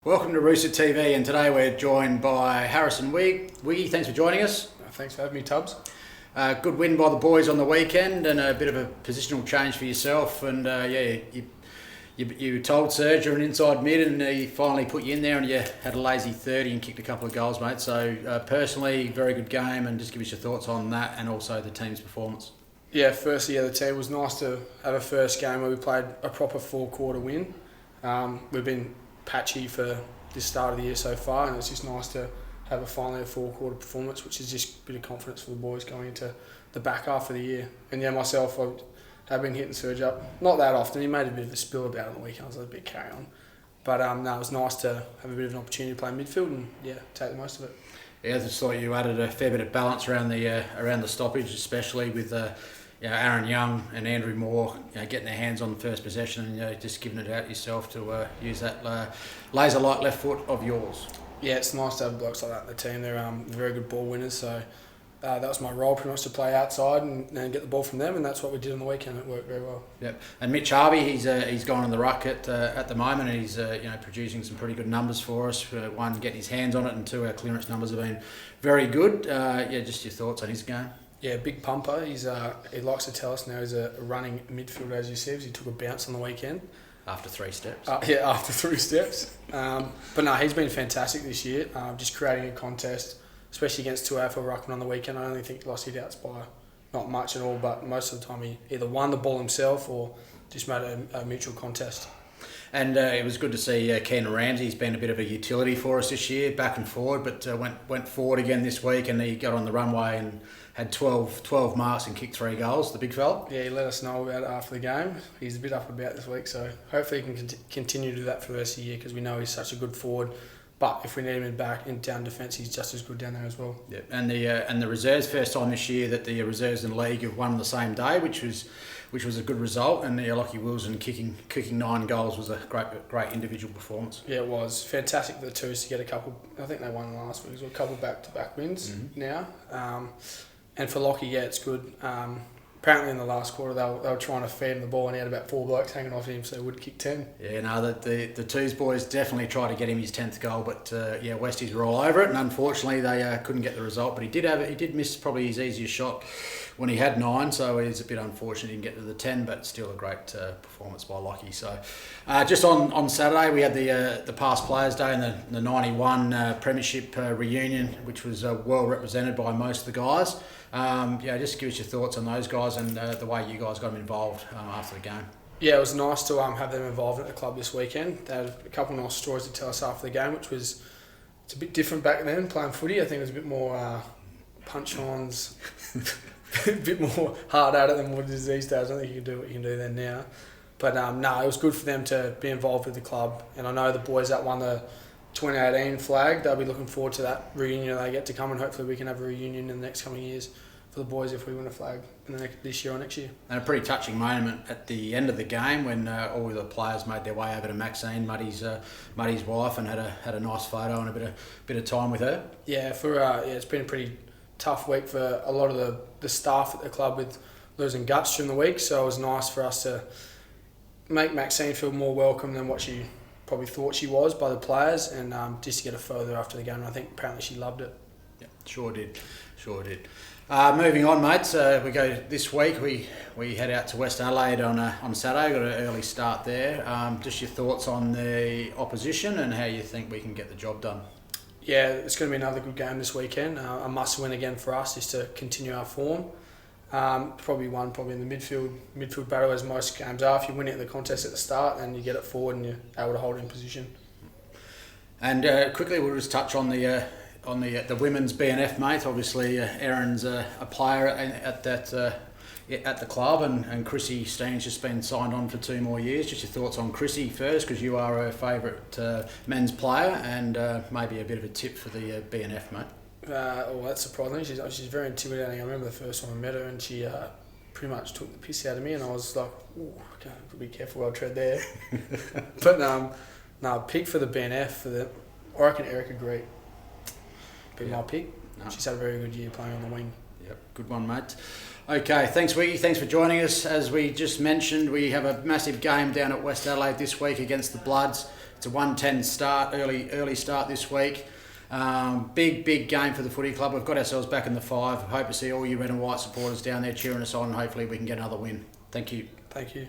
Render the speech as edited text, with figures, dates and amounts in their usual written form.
Welcome to RoosterTV, and today we're joined by Harrison Wigg. Wiggy, thanks for joining us. Thanks for having me, Tubbs. Good win by the boys on the weekend, and a bit of a positional change for yourself. And you told Serge you're an inside mid, and he finally put you in there, and you had a lazy 30 and kicked a couple of goals, mate. So personally, very good game, and just give us your thoughts on that and also the team's performance. Yeah, firstly, the team was nice to have a first game where we played a proper four-quarter win. We've been patchy for this start of the year so far, and it's just nice to have finally a four-quarter performance, which is just a bit of confidence for the boys going into the back half of the year. And yeah, myself, I have been hitting Serge up, not that often. He made a bit of a spill about it on the weekend. I was a bit carry on, but no, it was nice to have a bit of an opportunity to play midfield and take the most of it. Yeah, I just thought you added a fair bit of balance around the stoppage, especially with Aaron Young and Andrew Moore getting their hands on the first possession and just giving it out yourself to use that laser light left foot of yours. Yeah, it's nice to have blokes like that in the team. They're very good ball winners, so that was my role pretty much, to play outside and get the ball from them, and that's what we did on the weekend. It worked very well. Yep. And Mitch Harvey, he's gone on the ruck at the moment, and he's producing some pretty good numbers for us. One, getting his hands on it, and two, our clearance numbers have been very good. Just your thoughts on his game. Yeah, big pumper. He likes to tell us now he's a running midfielder, as you said. He took a bounce on the weekend. After 3 steps. After 3 steps. But no, he's been fantastic this year. Just creating a contest, especially against two AFL ruckmen on the weekend. I only think he lost hit outs by not much at all, but most of the time he either won the ball himself or just made a mutual contest. And it was good to see Ken Ramsey. He's been a bit of a utility for us this year, back and forward, but went forward again this week, and he got on the runway and had 12 marks and kicked 3 goals, the big fella. Yeah, he let us know about it after the game. He's a bit up and about this week, so hopefully he can continue to do that for the rest of the year, because we know he's such a good forward. But if we need him back in down defence, he's just as good down there as well. Yeah, and the reserves, first time this year that the reserves and league have won on the same day, which was a good result. And Lockie Wilson kicking 9 goals was a great individual performance. Yeah, it was fantastic for the Twos to get a couple. I think they won last week, so a couple back-to-back wins now. And for Lockie, yeah, it's good. Apparently in the last quarter they were trying to feed him the ball, and he had about 4 blokes hanging off him, so he would kick 10. Yeah, no, the Twos boys definitely tried to get him his 10th goal, but Westies were all over it, and unfortunately they couldn't get the result. But he did miss probably his easiest shot when he had 9, so it's a bit unfortunate he didn't get to the 10, but still a great performance by Lockie. So just on Saturday we had the past players day and the 91 premiership reunion, which was well represented by most of the guys. Just give us your thoughts on those guys and the way you guys got them involved after the game. Yeah, it was nice to have them involved at the club this weekend. They had a couple of nice stories to tell us after the game, which was, it's a bit different back then playing footy. I think it was a bit more punch-ons, a bit more hard at it than what it is these days. I don't think you can do what you can do then now. But no, it was good for them to be involved with the club. And I know the boys that won the 2018 flag, they'll be looking forward to that reunion they get to come, and hopefully we can have a reunion in the next coming years for the boys if we win a flag in this year or next year. And a pretty touching moment at the end of the game when all the players made their way over to Maxine, Muddy's wife, and had a nice photo and a bit of time with her. Yeah, it's been a pretty tough week for a lot of the staff at the club with losing guts during the week, so it was nice for us to make Maxine feel more welcome than what she probably thought she was by the players, and just to get her further after the game. And I think apparently she loved it. Yeah, sure did. Moving on, mates. We go this week. We head out to West Adelaide on Saturday. Got an early start there. Just your thoughts on the opposition and how you think we can get the job done. Yeah, it's going to be another good game this weekend. A must-win again for us is to continue our form. Probably in the midfield battle, as most games are. If you win it in the contest at the start, then you get it forward and you're able to hold it in position. And quickly, we'll just touch on the women's BNF, mate. Obviously, Erin's a player at the club, and Chrissy Steen's just been signed on for 2 more years. Just your thoughts on Chrissy first, because you are her favourite men's player, and maybe a bit of a tip for the BNF, mate. That's surprising. She's very intimidating. I remember the first time I met her, and she pretty much took the piss out of me, and I was like, "Ooh, okay, be careful where I tread there." But pick for the BNF I reckon Erica Greet be my pick. No. She's had a very good year playing on the wing. Yep, good one, mate. Okay, thanks Wiggy, thanks for joining us. As we just mentioned, we have a massive game down at West Adelaide this week against the Bloods. It's a 1:10 start, early start this week. Big game for the footy club. We've got ourselves back in the 5. Hope to see all you red and white supporters down there cheering us on. Hopefully we can get another win. Thank you. Thank you.